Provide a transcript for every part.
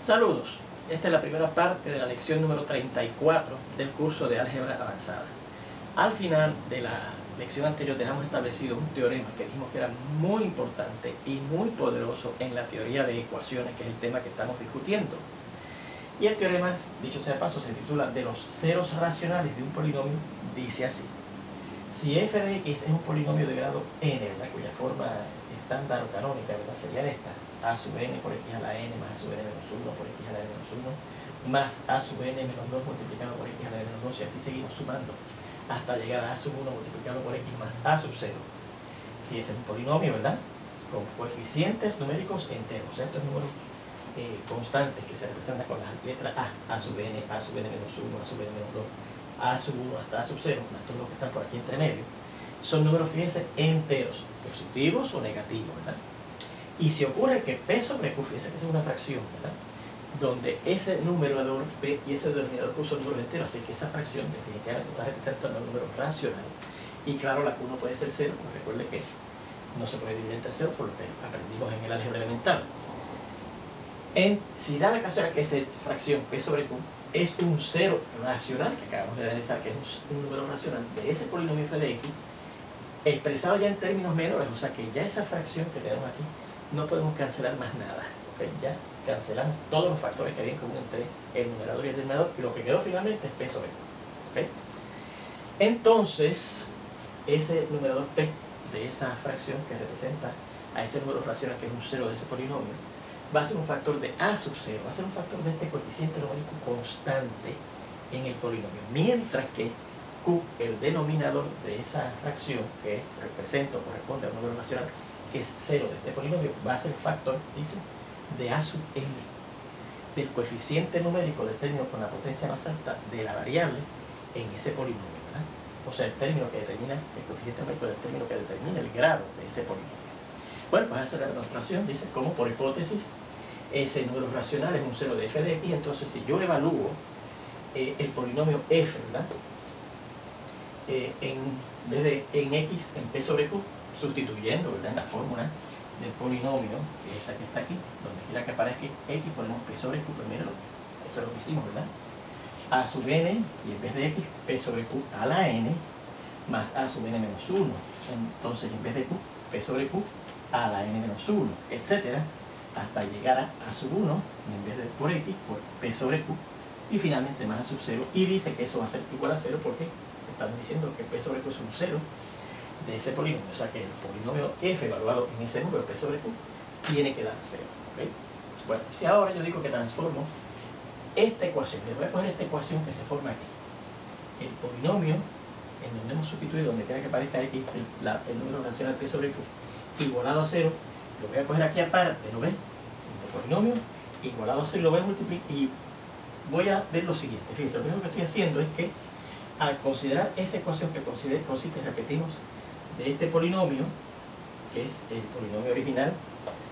Saludos, esta es la primera parte de la lección número 34 del curso de álgebra avanzada. Al final de la lección anterior dejamos establecido un teorema que dijimos que era muy importante y muy poderoso en la teoría de ecuaciones, que es el tema que estamos discutiendo. Y el teorema, dicho sea de paso, se titula de los ceros racionales de un polinomio, dice así: si f de x es un polinomio de grado n, ¿verdad?, cuya forma estándar o canónica, ¿verdad?, sería esta: a sub n por x a la n más a sub n menos 1 por x a la n menos 1 más a sub n menos 2 multiplicado por x a la n menos 2, y así seguimos sumando hasta llegar a sub 1 multiplicado por x más a sub 0. Si ese es un polinomio, ¿verdad?, con coeficientes numéricos enteros, estos números constantes que se representan con las letras a sub n menos 1, a sub n menos 2, a sub 1 hasta a sub 0, más todos los que están por aquí entre medio, son números, fíjense, enteros, positivos o negativos, ¿verdad? Y si ocurre que p sobre q, fíjense que es una fracción, ¿verdad?, donde ese numerador p y ese denominador q son números enteros, así que esa fracción definitivamente está representando un número racional. Y claro, la q no puede ser 0, porque recuerde que no se puede dividir entre 0 por lo que aprendimos en el álgebra elemental. Si da la casualidad que esa fracción p sobre q es un cero racional, que acabamos de analizar que es un número racional de ese polinomio f de x, expresado ya en términos menores, o sea que ya esa fracción que tenemos aquí no podemos cancelar más nada, ¿okay? Ya cancelamos todos los factores que había en común entre el numerador y el denominador, y lo que quedó finalmente es p sobre q, ¿okay? Entonces, ese numerador p de esa fracción que representa a ese número racional, que es un cero de ese polinomio, va a ser un factor de a sub 0, va a ser un factor de este coeficiente numérico constante en el polinomio, mientras que q, el denominador de esa fracción que representa o corresponde a un número racional que es 0 de este polinomio, va a ser factor, dice, de a sub n, del coeficiente numérico del término con la potencia más alta de la variable en ese polinomio, ¿verdad? O sea, el término que determina, el coeficiente numérico del término que determina el grado de ese polinomio. Bueno, pues a hacer la demostración, dice, como por hipótesis ese número racional es un cero de f de x. Entonces, si yo evalúo el polinomio f, ¿verdad?, en vez de en x, en p sobre q, sustituyendo, ¿verdad?, en la fórmula del polinomio, que es esta que está aquí, donde quiera que aparezca x, ponemos p sobre q primero, eso es lo que hicimos, ¿verdad?, a sub n, y en vez de x, p sobre q a la n, más a sub n menos 1. Entonces, en vez de q, p sobre q a la n menos 1, etcétera, hasta llegar a sub 1, en vez de por x, por p sobre q, y finalmente más a sub 0, y dice que eso va a ser igual a 0 porque estamos diciendo que p sobre q es un 0 de ese polinomio, o sea que el polinomio f evaluado en ese número p sobre q tiene que dar 0, ¿okay? Bueno, si ahora yo digo que transformo esta ecuación, le voy a coger esta ecuación que se forma aquí, el polinomio en donde hemos sustituido, donde quiera que aparezca x, el número racional p sobre q igualado a 0, lo voy a coger aquí aparte, ¿lo ven? El polinomio igualado a 0, lo voy a multiplicar y voy a ver lo siguiente. Fíjense, lo primero que estoy haciendo es que al considerar esa ecuación que consiste, repetimos, de este polinomio, que es el polinomio original,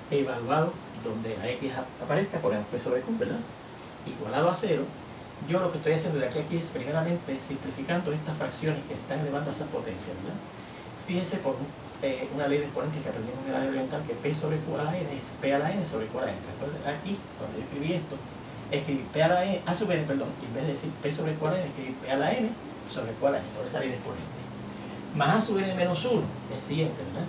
evaluado donde la x aparezca, ponemos p sobre q, ¿verdad?, igualado a 0, yo lo que estoy haciendo de aquí a aquí es primeramente simplificando estas fracciones que están elevando a esa potencia, ¿verdad? Fíjense por una ley de exponentes que aprendimos en el álgebra elemental, que p sobre q a la n es p a la n sobre q a la n. Entonces aquí, cuando yo escribí esto, escribí p a la n, a sub n, perdón, y en vez de decir p sobre q a la n, escribí p a la n sobre q a la n, por esa ley de exponentes. Más a sub n menos 1, el siguiente, ¿verdad?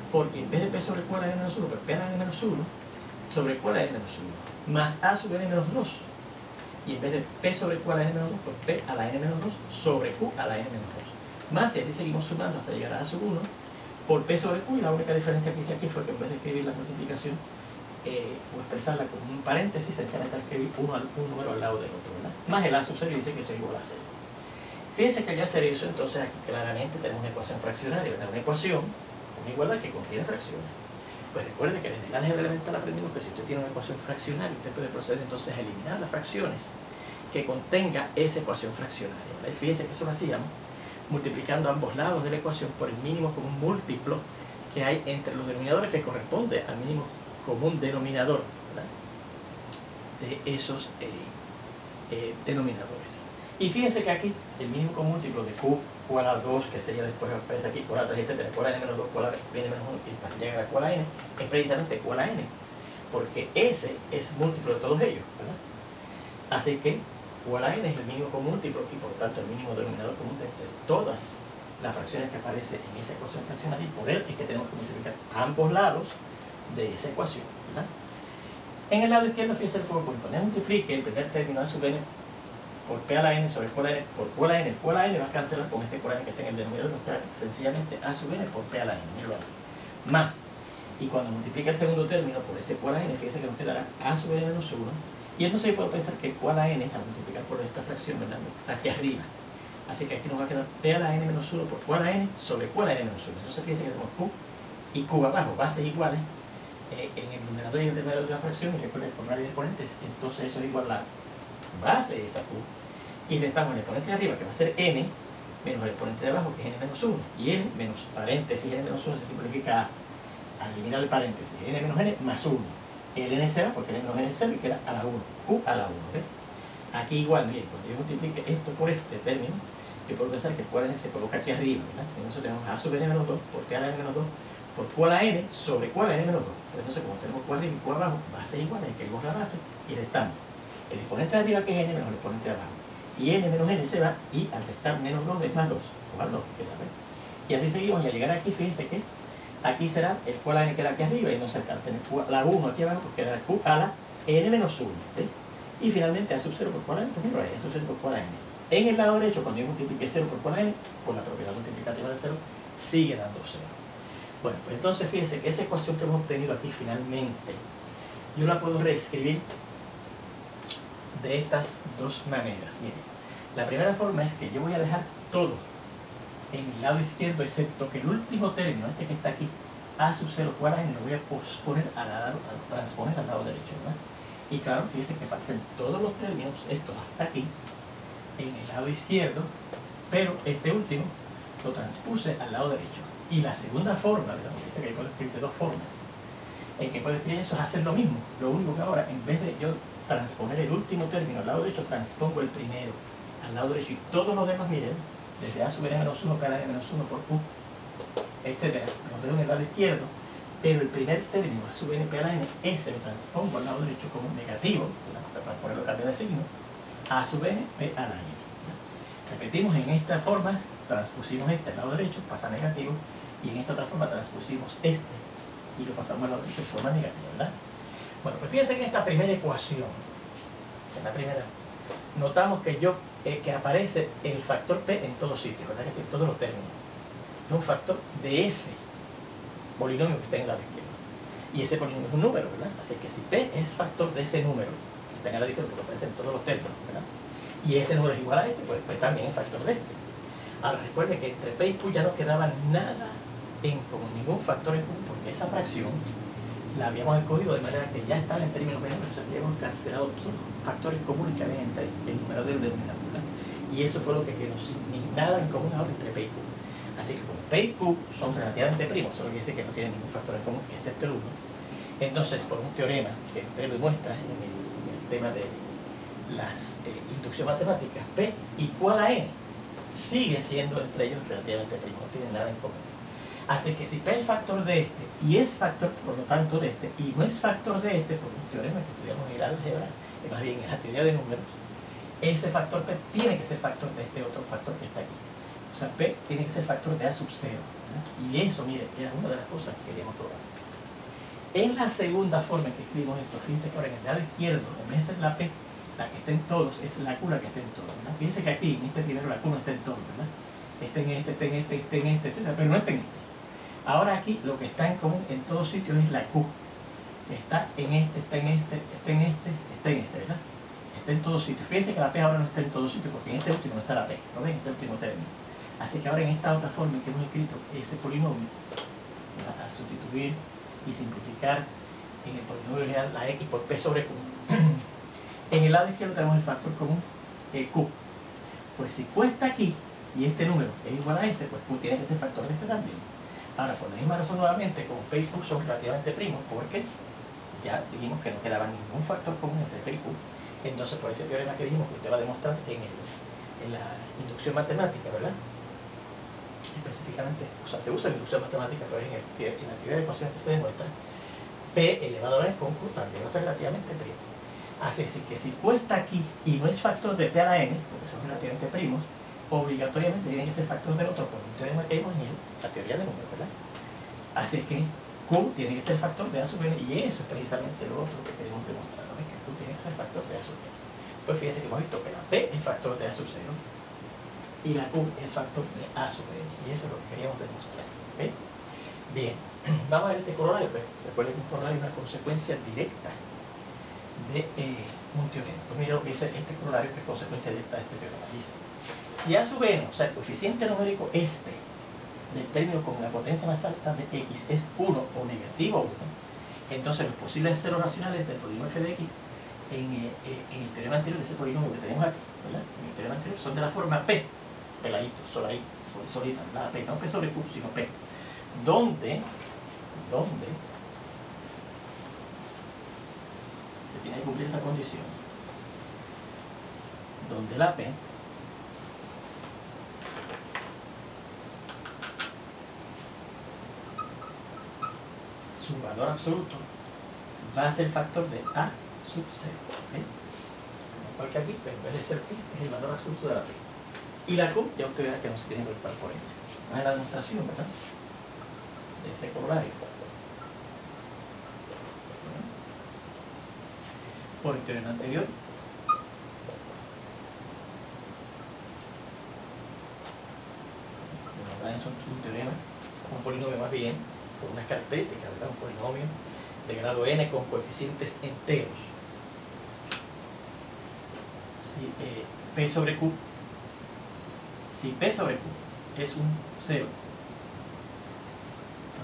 Porque en vez de p sobre q a la n menos 1, pues p a la n menos 1 sobre q a la n menos 1, más a sub n menos 2. Y en vez de p sobre q a la n menos 2, pues p a la n menos 2 sobre q a la n menos 2. Más, y así seguimos sumando hasta llegar a a sub 1 por p sobre q, y la única diferencia que hice aquí fue que en vez de escribir la multiplicación o expresarla con un paréntesis, sencillamente escribí un número al lado del otro, ¿verdad?, más el a sub 0, y dice que eso es igual a 0. Fíjense que al yo hacer eso, entonces aquí claramente tenemos una ecuación fraccionaria, ¿verdad?, una ecuación, una igualdad que contiene fracciones. Pues recuerde que desde el álgebra elemental aprendimos que si usted tiene una ecuación fraccionaria, usted puede proceder entonces a eliminar las fracciones que contenga esa ecuación fraccionaria, ¿verdad? Y fíjense que eso lo hacíamos multiplicando ambos lados de la ecuación por el mínimo común múltiplo que hay entre los denominadores, que corresponde al mínimo común denominador, ¿verdad?, de esos denominadores. Y fíjense que aquí el mínimo común múltiplo de q igual a 2, que sería después aparece aquí, igual a 3, etcétera, q a la n menos 2, q a la n menos 1, y hasta llegar a q a la n, es precisamente q a la n. porque S es múltiplo de todos ellos, ¿verdad? Así que Q a la n es el mínimo común múltiplo y por tanto el mínimo denominador común de todas las fracciones que aparecen en esa ecuación fraccional, y por él es que tenemos que multiplicar ambos lados de esa ecuación, ¿verdad? En el lado izquierdo, fíjense el juego, cuando multiplique el primer término a sub n por P a la n sobre Q a la n por Q a la n, el Q a la n va a cancelar con este Q a la n que está en el denominador, nos queda sencillamente a sub n por P a la n, más. Y cuando multiplique el segundo término por ese Q a la n, fíjense que nos quedará a sub n menos 1. Y entonces yo puedo pensar que Q a la n, al multiplicar por esta fracción, ¿verdad?, está aquí arriba. Así que aquí nos va a quedar P a la n menos 1 por Q a la n sobre Q a la n menos 1. Entonces fíjense que tenemos Q y Q abajo, bases iguales, en el numerador y el denominador de la fracción, y recuerden por radio de exponentes, entonces eso es igual a la base de esa Q. Y restamos el exponente de arriba, que va a ser n, menos el exponente de abajo, que es n menos 1. Y n menos paréntesis n menos 1 se simplifica al eliminar el paréntesis, n menos n más 1. El n se va porque n menos n es 0 y queda a la 1, Q a la 1. ¿Ves? Aquí igual, miren, cuando yo multiplique esto por este término, yo puedo pensar que Q a la n se coloca aquí arriba, ¿verdad? Entonces tenemos a sub n menos 2 por T a la n menos 2 por Q a la n sobre Q a la n menos 2. Entonces, como tenemos Q arriba y Q abajo, bases iguales, escribimos la base y restamos el exponente de arriba, que es n, menos el exponente de abajo. Y n menos n se va, y al restar menos 2 es más 2, igual 2, queda, ¿ves? Y así seguimos, y al llegar aquí, fíjense que aquí será el Q a la n queda aquí arriba, y no cerca, tener Q a la 1 aquí abajo, pues quedará Q a la n menos 1, ¿ves? Y finalmente a sub 0 por Q a la n, pues a sub 0 por Q a la n. En el lado derecho, cuando yo multiplique 0 por Q a la n, por la propiedad multiplicativa de 0, sigue dando 0. Bueno, pues entonces fíjense que esa ecuación que hemos obtenido aquí finalmente, yo la puedo reescribir de estas dos maneras. Miren, la primera forma es que yo voy a dejar todo en el lado izquierdo, excepto que el último término, este que está aquí, a sub 0 Q a la n, lo voy a posponer a transponer al lado derecho, ¿verdad? Y claro, fíjense que aparecen todos los términos, estos hasta aquí, en el lado izquierdo, pero este último lo transpuse al lado derecho. Y la segunda forma, ¿verdad?, porque dice que yo puedo escribir de dos formas, en que puedo escribir eso es hacer lo mismo. Lo único que ahora, en vez de yo transponer el último término al lado derecho, transpongo el primero al lado derecho, y todos los demás, miren, desde a sub n menos 1, P a la n menos 1 por Q, etcétera, los dejo en el lado izquierdo, pero el primer término, a sub n P a la n, ese lo transpongo al lado derecho como negativo, para ponerlo cambio de signo, a sub n P a la n. Repetimos, en esta forma transpusimos este al lado derecho, pasa negativo, y en esta otra forma transpusimos este y lo pasamos al lado derecho de forma negativa, ¿verdad? Bueno, pues fíjense que en esta primera ecuación, en la primera, notamos que que aparece el factor P en todos sitios, ¿verdad? Que es en todos los términos. Es un factor de ese polinomio que está en el lado izquierdo. Y ese polinomio es un número, ¿verdad? Así que si P es factor de ese número, que está en el lado izquierdo, porque aparece en todos los términos, ¿verdad?, y ese número es igual a este, pues P también es factor de este. Ahora recuerden que entre P y Q ya no quedaba nada en común, ningún factor en común, porque esa fracción la habíamos escogido de manera que ya estaba en términos menores, o sea, habíamos cancelado todos los factores comunes que había entre el numerador y el denominador, ¿verdad? Y eso fue lo que quedó, sin nada en común ahora entre P y Q. Así que como P y Q son relativamente primos, solo quiere decir que no tienen ningún factor en común excepto el 1. Entonces, por un teorema que P lo muestra en el tema de las inducción matemáticas, P y Q a la n sigue siendo entre ellos relativamente primos, no tienen nada en común. Así que si P es factor de este y es factor por lo tanto de este y no es factor de este, por un teorema que estudiamos en el álgebra, más bien en la teoría de números, ese factor P tiene que ser factor de este otro factor que está aquí. O sea, P tiene que ser factor de A sub 0, ¿verdad? Y eso, mire, era una de las cosas que queríamos probar. En la segunda forma en que escribimos esto, fíjense que ahora en el lado izquierdo, en vez de ser la P, la que está en todos, es la Q la que está en todos, ¿verdad? Fíjense que aquí, en este primero, la Q no está en todos, ¿verdad? Está en este, está en este, está en este, etc., pero no está en este. Ahora aquí, lo que está en común en todos sitios es la Q. Está en este, está en este, está en este, está en este, ¿verdad? Está en todos sitios. Fíjense que la P ahora no está en todos sitios, porque en este último no está la P, ¿no ven? Este último término. Así que ahora en esta otra forma en que hemos escrito ese polinomio, al sustituir y simplificar en el polinomio general la X por P sobre Q, en el lado izquierdo tenemos el factor común Q. Pues si Q está aquí y este número es igual a este, pues Q tiene que ser factor de este también. Ahora, por la misma razón nuevamente, como P y Q son relativamente primos, porque ya dijimos que no quedaba ningún factor común entre P y Q, entonces por ese teorema que dijimos que usted va a demostrar en la inducción matemática, ¿verdad? Específicamente, o sea, se usa la inducción matemática, pero en la teoría de ecuaciones que se demuestra, P elevado a la N con Q también va a ser relativamente primo. Así que si Q está aquí y no es factor de P a la N, porque son relativamente primos, obligatoriamente tienen que ser factor del otro por un teorema que vimos en la teoría de números, ¿verdad? Así es que Q tiene que ser factor de A sub N, y eso es precisamente lo otro que queremos demostrar, ¿no? Es que Q tiene que ser factor de A sub N. Pues fíjense que hemos visto que la P es factor de A sub 0 y la Q es factor de A sub N, y eso es lo que queríamos demostrar, ¿okay? Bien, vamos a ver este corolario. Pues recuerden que un corolario es una consecuencia directa de un teorema. Pues mira lo que dice este corolario, que es consecuencia directa de este teorema. Dice, si A sub N, o sea, el coeficiente numérico este del término con la potencia más alta de X es 1 o negativo 1, entonces los posibles ceros racionales del polinomio f de X en el teorema anterior de ese polinomio que tenemos aquí, ¿verdad? En el teorema anterior son de la forma P, peladito, solita, ¿verdad? P, no P sobre Q, sino P. Donde se tiene que cumplir esta condición, donde la P su valor absoluto va a ser factor de A sub 0, ¿okay? Porque aquí, pues, en vez de ser P, es el valor absoluto de la P. Y la Q, ya usted verá que no se tiene que preocupar por ella. Esta es la demostración, ¿verdad?, de ese corolario. Por el teorema anterior, es un teorema, un polinomio más bien, con unas características, ¿verdad? Un polinomio de grado n con coeficientes enteros. Si P sobre Q es un cero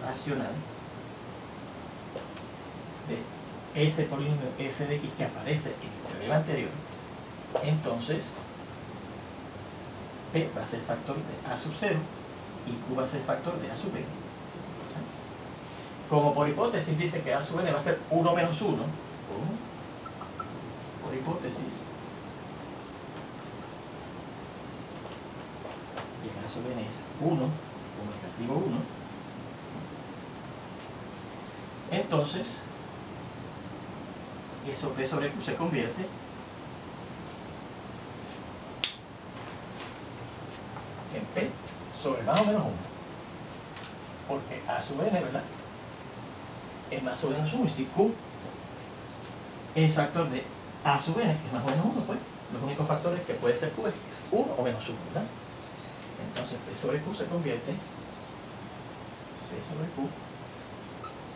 racional de ese polinomio f de x que aparece en el teorema anterior, entonces P va a ser factor de A sub 0 y Q va a ser factor de A sub n. Como por hipótesis dice que A sub n va a ser 1 menos 1, por hipótesis, y A sub n es 1 o negativo 1, entonces eso P sobre Q se convierte en P sobre más o menos 1, porque A sub n, ¿verdad?, es más o menos 1, y si Q es factor de A sub n, que es más o menos 1, pues los únicos factores que puede ser Q es 1 o menos 1, ¿verdad? Entonces P sobre Q se convierte, P sobre Q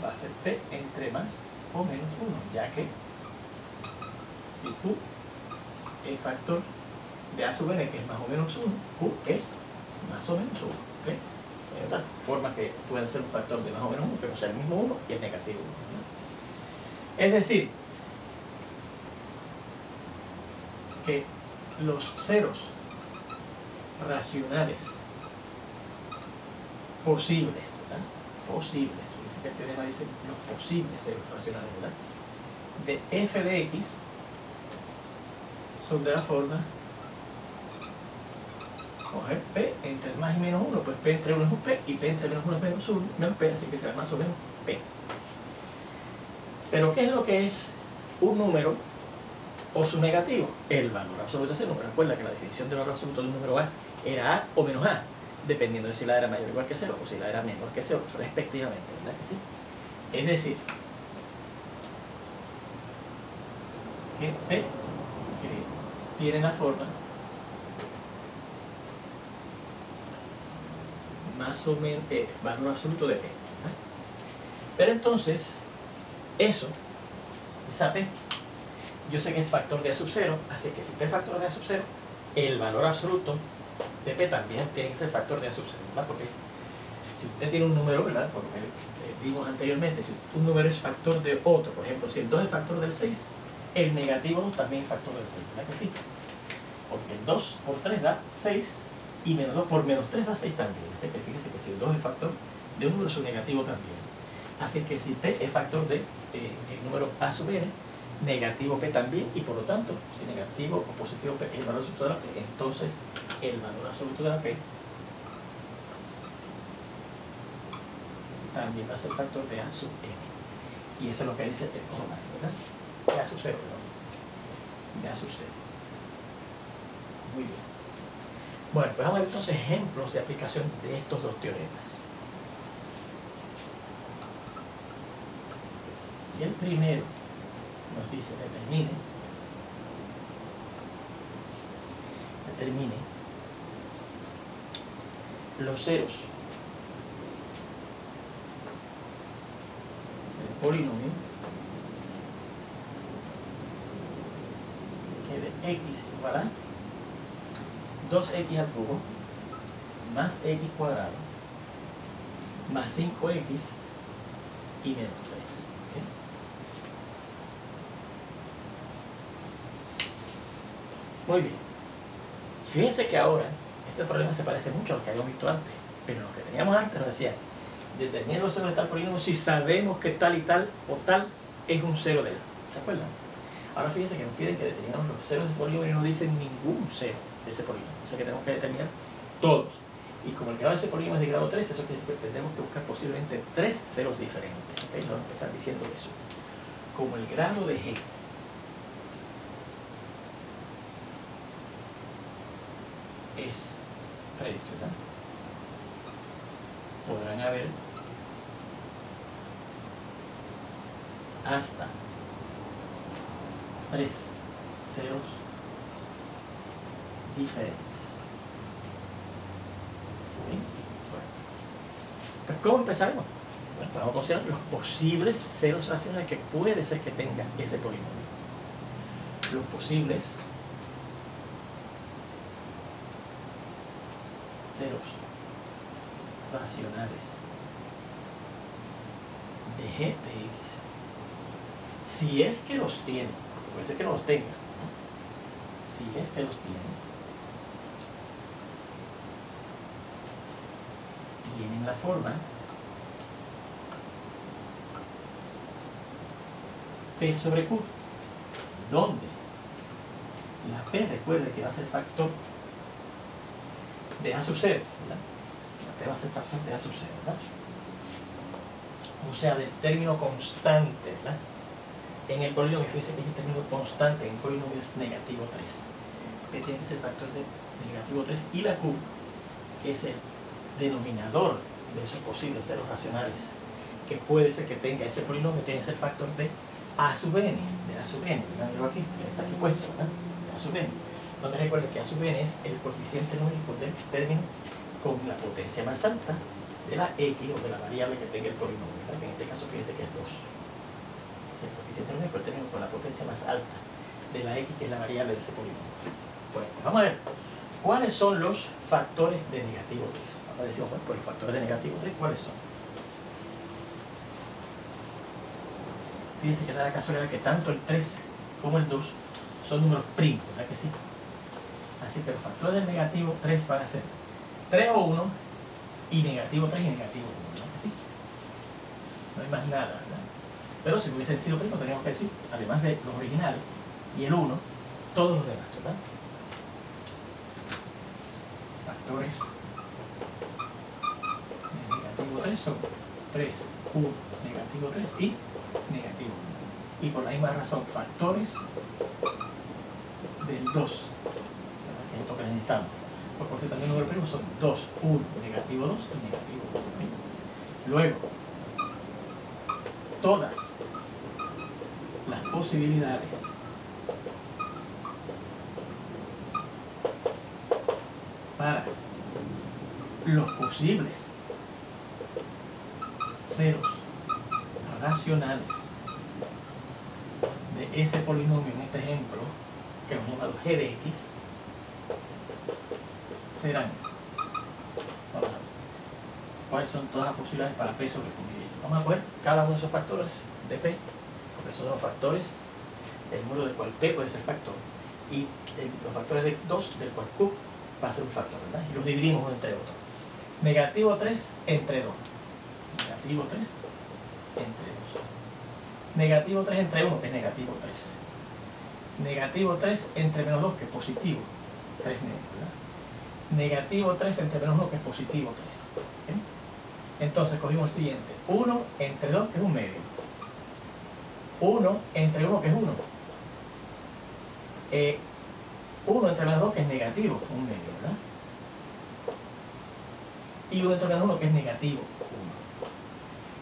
va a ser P entre más o menos 1, ya que si Q es factor de A sub n, que es más o menos 1, Q es más o menos 1, ¿ok? Hay otra forma que puede ser un factor de más o menos 1, pero sea el mismo 1 y el negativo 1, ¿no? Es decir, que los ceros racionales posibles, ¿verdad?, posibles, fíjense que el teorema dice los posibles ceros racionales, ¿verdad?, de f de x son de la forma, coger P entre más y menos 1, pues P entre 1 es un P y P entre menos 1 es menos P, así que será más o menos P. Pero ¿qué es lo que es un número o su negativo? El valor absoluto de ese número. Recuerda que la definición del valor absoluto de un número A era A o menos A, dependiendo de si la A era mayor o igual que 0 o si la A era menor que 0, respectivamente, ¿verdad que sí? Es decir, que P tiene la forma más o menos valor absoluto de P, ¿verdad? Pero entonces, esa P, yo sé que es factor de A sub 0, así que si P es factor de A sub 0, el valor absoluto de P también tiene que ser factor de A sub 0, ¿verdad? Porque si usted tiene un número, ¿verdad?, como vimos anteriormente, si un número es factor de otro, por ejemplo, si el 2 es factor del 6, el negativo 2 también es factor del 6, ¿verdad que sí? Porque el 2 por 3 da 6 y menos 2 por menos 3 da 6 también. Así que fíjense que si el 2 es factor de un número, su negativo también. Así que si P es factor de el número A sub n, negativo P también, y por lo tanto, si negativo o positivo P es el valor absoluto de la P, entonces el valor absoluto de la P también va a ser factor de A sub n. Y eso es lo que dice el coronario, ¿verdad? De A sub 0, ¿verdad? De A sub 0. Muy bien. Bueno, pues vamos a ver entonces ejemplos de aplicación de estos dos teoremas. Y el primero nos dice determine los ceros del polinomio que de x igual a 2x al cubo más x cuadrado más 5x y menos 3. ¿Okay? Muy bien. Fíjense que ahora este problema se parece mucho a lo que habíamos visto antes, pero lo que teníamos antes nos decía determinar los ceros de tal polinomio si sabemos que tal y tal o tal es un cero de él. ¿Se acuerdan? Ahora fíjense que nos piden que determinemos los ceros de ese polinomio y no dicen ningún cero de ese polinomio. O sea que tenemos que determinar todos. Y como el grado de ese polinomio es de grado 3, eso quiere decir que tendremos que buscar posiblemente 3 ceros diferentes. ¿Okay? Vamos a empezar diciendo eso. Como el grado de G es 3, ¿verdad? Podrán haber hasta 3 ceros diferentes. ¿Sí? Bueno. Pues, ¿cómo empezaremos? Bueno, vamos a considerar los posibles ceros racionales que puede ser que tenga ese polinomio. Los posibles ceros racionales de g de x, si es que los tiene, puede ser que no los tenga, ¿no? Si es que los tiene, tienen la forma P sobre Q, donde la P, recuerde que va a ser factor de A sub 0, ¿verdad? La P va a ser factor de A sub 0, ¿verdad? O sea, del término constante, ¿verdad? En el polinomio, fíjense que el término constante en el polinomio es negativo 3. P tiene que ser factor de negativo 3 y la Q, que es el denominador de esos posibles ceros racionales que puede ser que tenga ese polinomio, tiene que ser factor de A sub n, de A sub n, ¿verdad? Aquí, está aquí puesto, ¿verdad? De A sub n. Donde recuerden que A sub n es el coeficiente numérico del término con la potencia más alta de la x o de la variable que tenga el polinomio, ¿verdad? Que en este caso fíjense que es 2. Es el coeficiente numérico del término con la potencia más alta de la x, que es la variable de ese polinomio. Bueno, pues vamos a ver cuáles son los factores de negativo 3. Ahora decimos, bueno, pues los factores de negativo 3, ¿cuáles son? Fíjense que da la casualidad que tanto el 3 como el 2 son números primos, ¿verdad que sí? Así que los factores del negativo 3 van a ser 3 o 1 y negativo 3 y negativo 1, ¿verdad que sí? No hay más nada, ¿verdad? Pero si hubiesen sido primos, teníamos que decir, además de los originales y el 1, todos los demás, ¿verdad? Factores de negativo 3 son 3, 1, negativo 3 y negativo 1. Y por la misma razón, factores del 2, ¿verdad? Que es lo que necesitamos. Por ser también número primo son 2, 1, negativo 2 y negativo 1. ¿Sí? Luego, todas las posibilidades para los posibles ceros racionales de ese polinomio, en este ejemplo, que hemos llamado g de x, serán, vamos a ver, cuáles son todas las posibilidades para p sobre q. Vamos a coger cada uno de esos factores de p, porque son los factores, el módulo del cual p puede ser factor, y los factores de 2 del cual q va a ser un factor, ¿verdad? Y los dividimos uno entre otro. Negativo 3 entre 2. Negativo 3 entre 2. Negativo 3 entre 1, que es negativo 3. Negativo 3 entre menos 2, que es positivo 3 menos, ¿verdad? Negativo 3 entre menos 1, que es positivo 3. ¿Okay? Entonces cogimos el siguiente. 1 entre 2, que es un medio. 1 entre 1, que es 1. 1 entre menos 2, que es negativo, 1 medio, ¿verdad? Y 1 entre menos 1, que es negativo,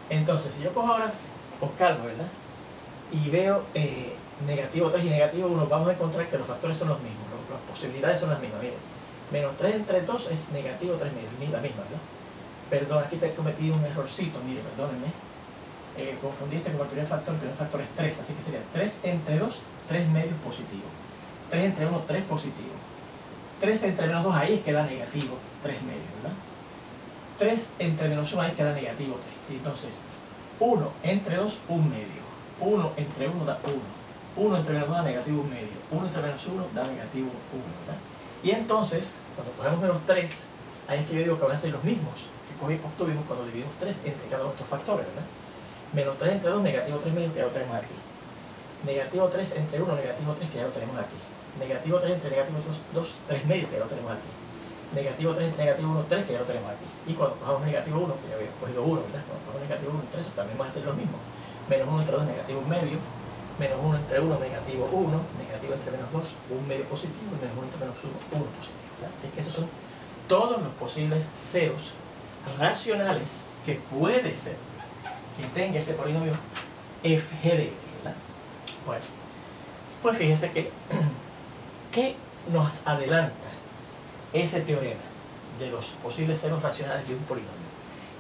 1. Entonces, si yo cojo ahora, os calmo, ¿verdad? Y veo negativo 3 y negativo 1, vamos a encontrar que los factores son los mismos, las posibilidades son las mismas. Miren, menos 3 entre 2 es negativo 3 medios, la misma, ¿verdad? Perdón, aquí te he cometido un errorcito, mire, perdónenme. Confundí con el primer factor es 3, así que sería 3 entre 2, 3 medios positivos. 3 entre 1, 3 positivo. 3 entre menos 2, ahí es que da negativo 3 medios, ¿verdad? 3 entre menos 1, ahí es que da negativo 3. ¿Sí? Entonces, 1 entre 2, 1 medio. 1 entre 1 da 1. 1 entre menos 2 da negativo 1 medio. 1 entre menos 1 da negativo 1, ¿verdad? Y entonces, cuando cogemos menos 3, ahí es que yo digo que van a ser los mismos que obtuvimos cuando dividimos 3 entre cada uno de estos factores, ¿verdad? Menos 3 entre 2, negativo 3 medios, que ya lo tenemos aquí. Negativo 3 entre 1, negativo 3, que ya lo tenemos aquí. Negativo 3 entre negativo 2, 3 medios, que ya lo tenemos aquí. Negativo 3 entre negativo 1, 3, que ya lo tenemos aquí. Y cuando cojamos negativo 1, que ya habíamos cogido 1, ¿verdad? Cuando cojamos negativo 1 entre 3, también va a ser lo mismo. Menos 1 entre 2, negativo 1 medio. Menos 1 entre 1, negativo 1. Negativo entre menos 2, 1 medio positivo. Y menos 1 entre menos 1, 1 positivo, ¿verdad? Así que esos son todos los posibles ceros racionales que puede ser que tenga ese polinomio f g de x, ¿verdad? Bueno, pues fíjense que ¿qué nos adelanta ese teorema de los posibles ceros racionales de un polinomio?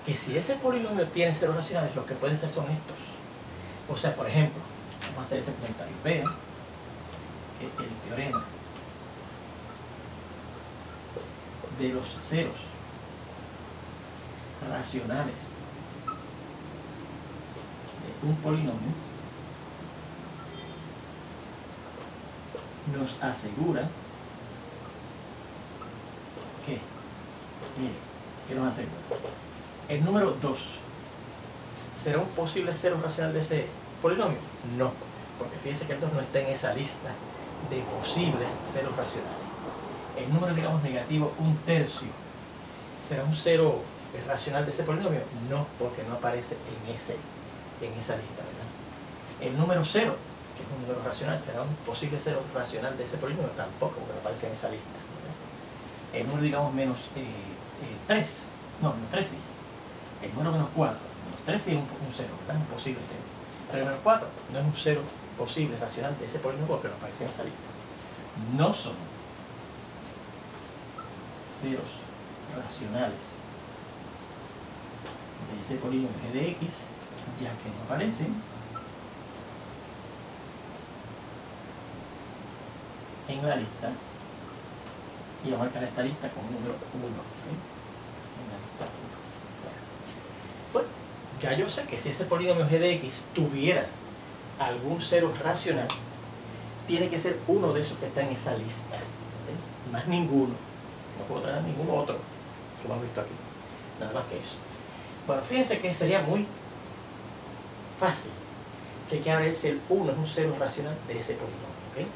Que si ese polinomio tiene ceros racionales, los que pueden ser son estos. O sea, por ejemplo, vamos a hacer ese comentario. Vean que el teorema de los ceros racionales de un polinomio nos asegura que, mire, ¿qué nos asegura? El número 2 ¿será un posible cero racional de ese polinomio? No, porque fíjense que el 2 no está en esa lista de posibles ceros racionales. El número, digamos, negativo 1/3 ¿será un cero racional de ese polinomio? No, porque no aparece en esa lista, ¿verdad? El número 0, que es un número racional, ¿será un posible cero racional de ese polinomio? Tampoco, porque no aparece en esa lista, ¿verdad? El número, digamos, menos 3, no, menos 3 sí. El número menos 4, menos 3 sí es un 0, ¿verdad? Un posible 0. Pero el menos 4 no es un 0 posible racional de ese polinomio porque no aparece en esa lista. No son ceros racionales de ese polinomio g de x, ya que no aparecen en la lista, y voy a marcar esta lista con el número 1, ¿okay? En la lista 1. Bueno, ya yo sé que si ese polinomio g de x tuviera algún cero racional, tiene que ser uno de esos que está en esa lista, ¿okay? Más ninguno. No puedo traer ningún otro, como hemos visto aquí. Nada más que eso. Bueno, fíjense que sería muy fácil chequear a ver si el 1 es un cero racional de ese polinomio, ¿ok?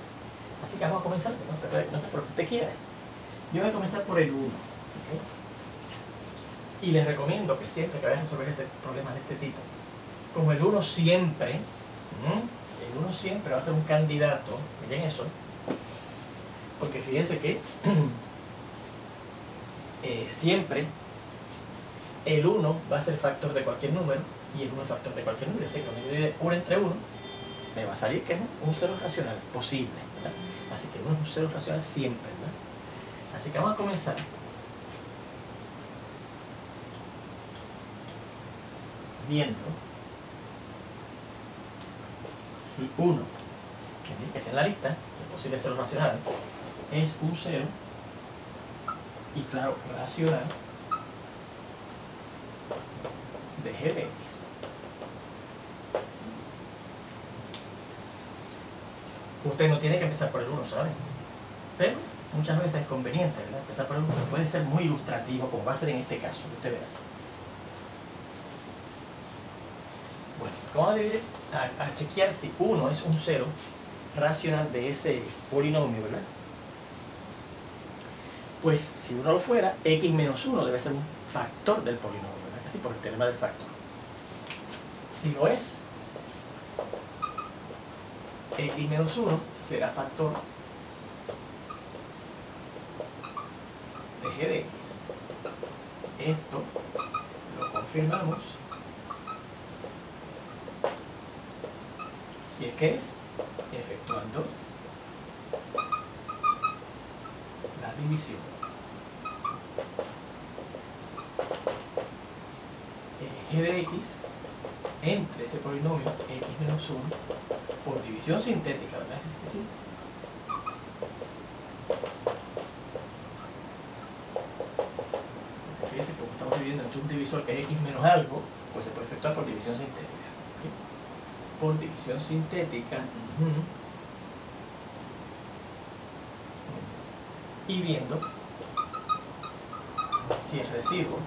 Así que vamos a comenzar, no sé por lo que usted quiera. Yo voy a comenzar por el 1, ¿okay? Y les recomiendo que siempre que vayan a resolver problemas de este tipo, como el 1 siempre, el 1 siempre va a ser un candidato, miren eso, porque fíjense que siempre el 1 va a ser factor de cualquier número y el 1 es factor de cualquier número. Así que cuando yo divide 1 entre 1, me va a salir que es un cero racional posible, ¿verdad? Así que 1 es un cero racional siempre, ¿verdad? Así que vamos a comenzar viendo si 1, que está en la lista de posibles ceros racionales, es un cero y claro, racional de g de x. Usted no tiene que empezar por el 1, ¿saben? Pero muchas veces es conveniente, ¿verdad? Empezar por el 1, puede ser muy ilustrativo, como va a ser en este caso, que usted verá. Bueno, vamos a dividir, a chequear si 1 es un cero racional de ese polinomio, ¿verdad? Pues si 1 lo fuera, x menos 1 debe ser un factor del polinomio, ¿verdad? Casi por el teorema del factor. Si lo es, x menos 1 será factor de g de x. Esto lo confirmamos si es que es efectuando la división g de x entre ese polinomio x menos 1 por división sintética, ¿verdad? Es decir, fíjense que como estamos dividiendo entre un divisor que es x menos algo, pues se puede efectuar por división sintética. ¿Okay? Por división sintética. Y viendo si el residuo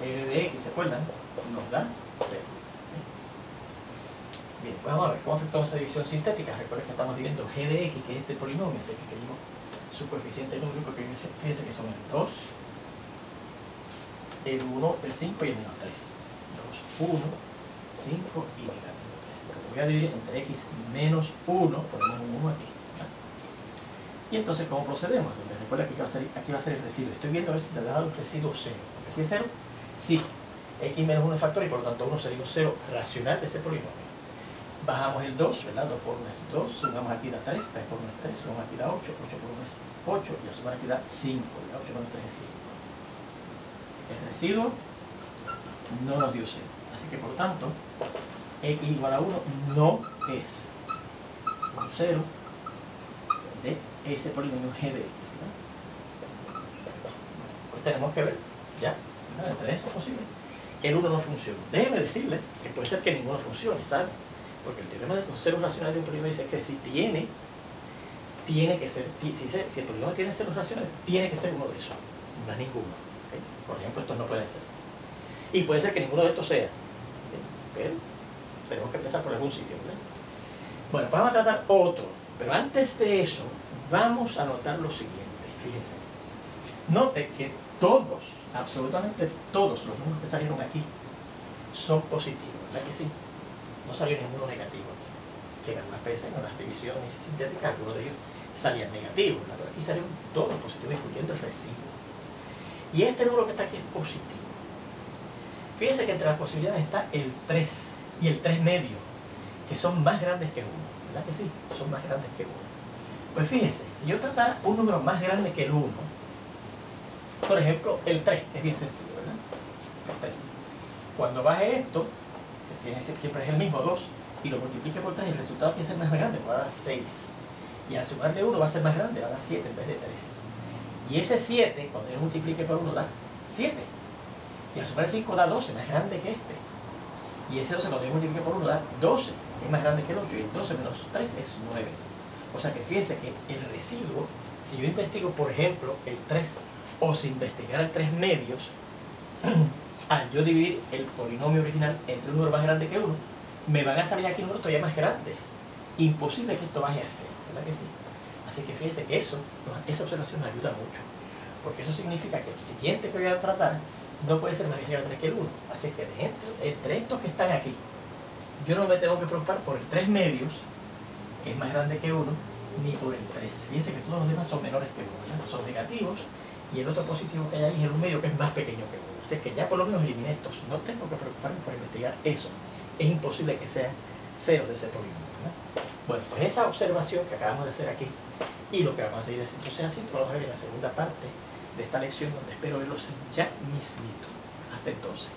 R de x, ¿se acuerdan? Nos da 0. Bien, pues vamos a ver cómo afectamos esa división sintética. Recuerden que estamos dividiendo g de x, que es este polinomio, así que escribimos su coeficiente numérico, que fíjense que son el 2, el 1, el 5 y el menos 3. 2, 1, 5 y negativo 3. Lo voy a dividir entre x menos 1, ponemos un 1 aquí. Y entonces, ¿cómo procedemos? Recuerda que aquí va a ser el residuo. Estoy viendo a ver si te ha dado el residuo 0. Porque si es 0, sí. X menos 1 es factor y por lo tanto 1 sería un 0 racional de ese polinomio. Bajamos el 2, ¿verdad? 2 por 1 es 2, sumamos aquí da 3, 3 por 1 es 3, sumamos aquí da 8, 8 por 1 es 8, y al sumar aquí da 5, ¿verdad? 8 menos 3 es 5. El residuo no nos dio 0. Así que por lo tanto, x igual a 1 no es un 0 de ese polinomio g de x, ¿verdad? Pues tenemos que ver ya, ¿verdad? Entre eso es posible. El 1 no funciona. Déjeme decirle que puede ser que ninguno funcione, ¿sabe? Porque el teorema de los ceros racionales de un polinomio dice que si tiene que ser, si el polinomio tiene ceros racionales, tiene que ser uno de esos, no es ninguno. ¿Okay? Por ejemplo, estos no pueden ser. Y puede ser que ninguno de estos sea. ¿Okay? Pero tenemos que empezar por algún sitio, ¿verdad? Bueno, pues vamos a tratar otro. Pero antes de eso, vamos a notar lo siguiente. Fíjense. Note que todos, absolutamente todos los números que salieron aquí son positivos, ¿verdad que sí? No salió ninguno negativo. Llegan unas veces en las divisiones sintéticas, algunos de ellos salían negativos, ¿verdad? Pero aquí salieron todos positivos, incluyendo el residuo. Y este número que está aquí es positivo. Fíjense que entre las posibilidades está el 3 y el 3 medio, que son más grandes que 1, ¿verdad que sí? Son más grandes que 1. Pues fíjense, si yo tratara un número más grande que el 1, por ejemplo, el 3, que es bien sencillo, ¿verdad? El 3. Cuando baje esto, que siempre es el mismo, 2, y lo multiplique por 3, el resultado tiene que ser más grande, va a dar 6. Y al sumarle 1 va a ser más grande, va a dar 7 en vez de 3. Y ese 7, cuando yo multiplique por 1, da 7. Y al sumar 5 da 12, más grande que este. Y ese 12, cuando yo multiplique por 1, da 12, es más grande que el 8. Y el 12 menos 3 es 9. O sea que fíjense que el residuo, si yo investigo, por ejemplo, el 3, o si investigara el 3 medios, al yo dividir el polinomio original entre un número más grande que 1, me van a salir aquí números todavía más grandes. Imposible que esto baje a 0, ¿verdad que sí? Así que fíjense que esa observación me ayuda mucho, porque eso significa que el siguiente que voy a tratar no puede ser más grande que el 1. Así que entre estos que están aquí, yo no me tengo que preocupar por el 3 medios, que es más grande que 1, ni por el 3. Fíjense que todos los demás son menores que 1, ¿verdad? Son negativos, y el otro positivo que hay ahí es el 1 medio, que es más pequeño que 1. Así que ya por lo menos eliminé estos. No tengo que preocuparme por investigar eso. Es imposible que sean 0 de ese polinomio, ¿verdad? Bueno, pues esa observación que acabamos de hacer aquí, y lo que vamos a seguir entonces haciendo, lo vamos a ver en la segunda parte de esta lección, donde espero verlos ya mismito. Hasta entonces.